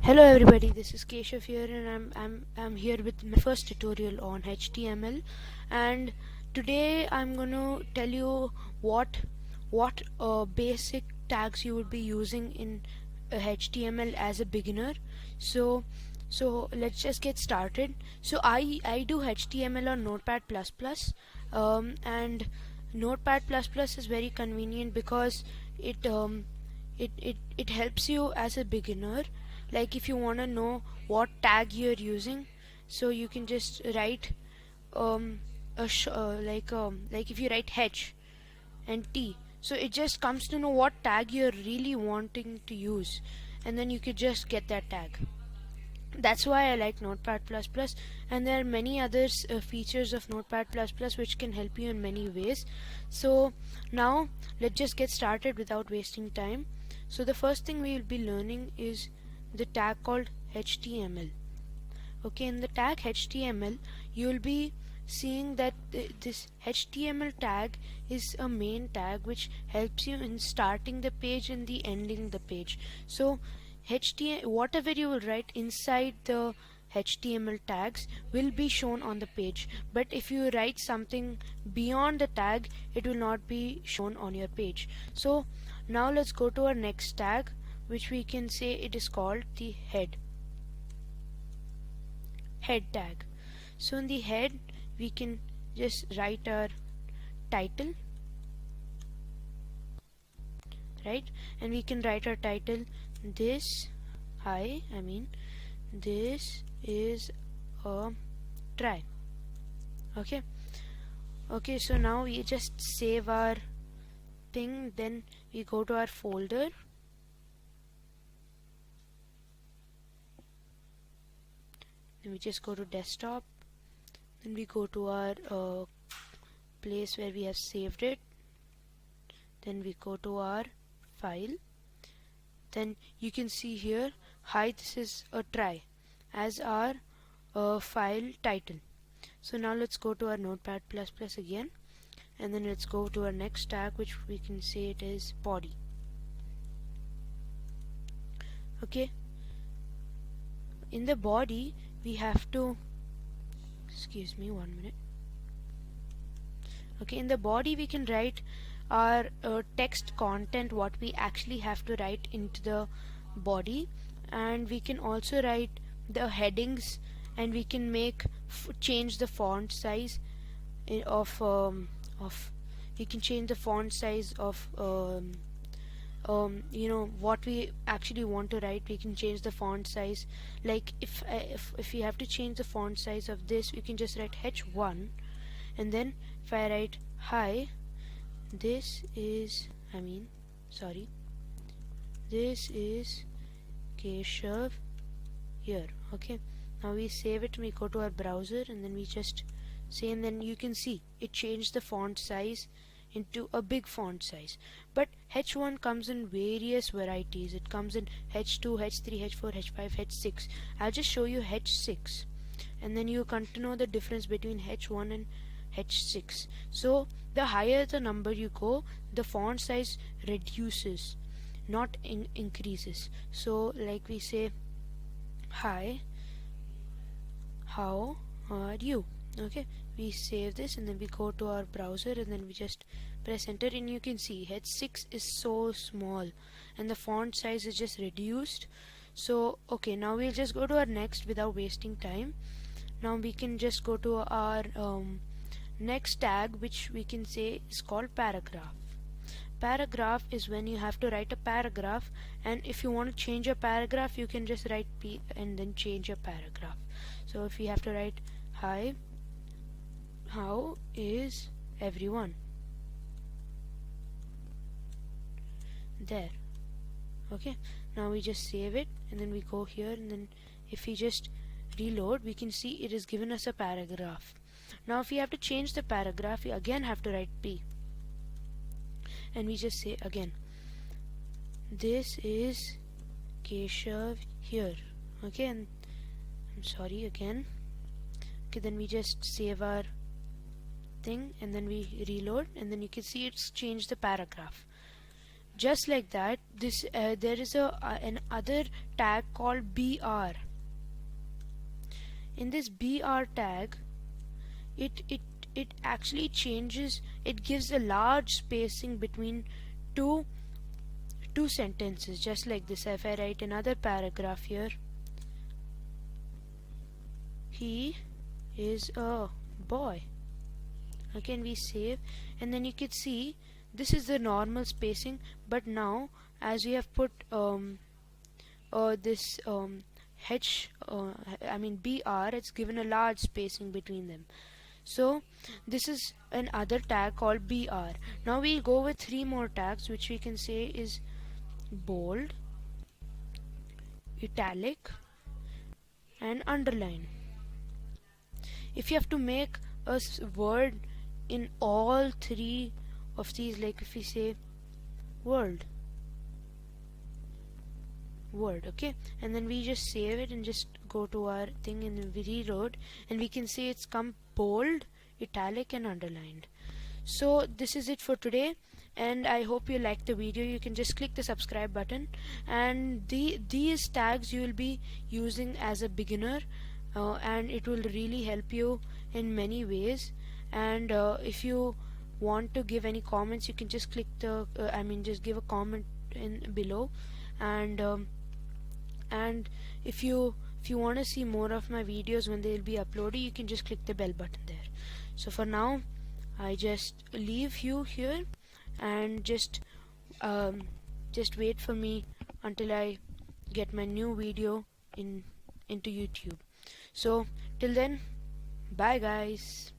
Hello everybody, this is Keshav here, and I'm here with my first tutorial on HTML. And today I'm going to tell you what basic tags you would be using in HTML as a beginner. So let's just get started. So I do HTML on Notepad++, and Notepad++ is very convenient because it helps you as a beginner. Like if you want to know what tag you're using, so you can just write like if you write H and T, so it just comes to know what tag you're really wanting to use, and then you could just get that tag. That's why I like Notepad++, and there are many other features of Notepad++ which can help you in many ways. So now let's just get started without wasting time. So the first thing we will be learning is the tag called HTML. Okay, in the tag HTML you will be seeing that this HTML tag is a main tag which helps you in starting the page and the ending the page. So whatever you will write inside the HTML tags will be shown on the page, but if you write something beyond the tag, it will not be shown on your page. So now let's go to our next tag, which we can say it is called the head tag. So in the head we can just write our title, right? And we can write our title, this is a try. Okay, so now we just save our thing, then we go to our folder, then we just go to desktop, then we go to our place where we have saved it, then we go to our file, then you can see here, hi, this is a try as our file title. So now let's go to our Notepad++ again, and then let's go to our next tag, which we can say it is body. Okay, in the body we have to, excuse me 1 minute. Okay, in the body we can write our text content, what we actually have to write into the body, and we can also write the headings, and we can make change the font size of we can change the font size of what we actually want to write. We can change the font size, like if we have to change the font size of this, we can just write H1, and then if I write hi, this is Keshav here. Okay, now we save it, we go to our browser, and then we just say, and then you can see it changed the font size into a big font size. But H1 comes in various varieties. It comes in H2, H3, H4, H5, H6. I'll just show you H6, and then you come to know the difference between H1 and H6. So the higher the number you go, the font size reduces, not increases. So like we say, hi, how are you? Okay, we save this, and then we go to our browser, and then we just press enter, and you can see H6 is so small and the font size is just reduced. So okay, now we'll just go to our next without wasting time. Now we can just go to our next tag, which we can say is called paragraph. Paragraph is when you have to write a paragraph, and if you want to change a paragraph, you can just write P and then change a paragraph. So if you have to write hi, how is everyone? There. Okay, now we just save it, and then we go here, and then if we just reload, we can see it is given us a paragraph. Now if we have to change the paragraph, we again have to write P, and we just say again, this is Keshav here. Okay, and I'm sorry again. Okay, then we just save our thing, and then we reload, and then you can see it's changed the paragraph. Just like that, this there is an other tag called br. In this br tag, it it it actually changes, it gives a large spacing between two two sentences. Just like this, if I write another paragraph here, he is a boy. Okay, and we save, and then you can see this is the normal spacing, but now as we have put this h I mean br, it's given a large spacing between them. So this is another tag called br. Now we go with three more tags, which we can say is bold, italic, and underline. If you have to make a word in all three of these, like if we say world, word, okay, and then we just save it and just go to our thing and we rewrote, and we can see it's come bold, italic, and underlined. So this is it for today, and I hope you liked the video. You can just click the subscribe button, and these tags you will be using as a beginner, and it will really help you in many ways. And if you want to give any comments, you can just click the just give a comment in below. And if you want to see more of my videos when they'll be uploaded, you can just click the bell button there. So for now, I just leave you here, and just wait for me until I get my new video into YouTube. So till then, bye guys.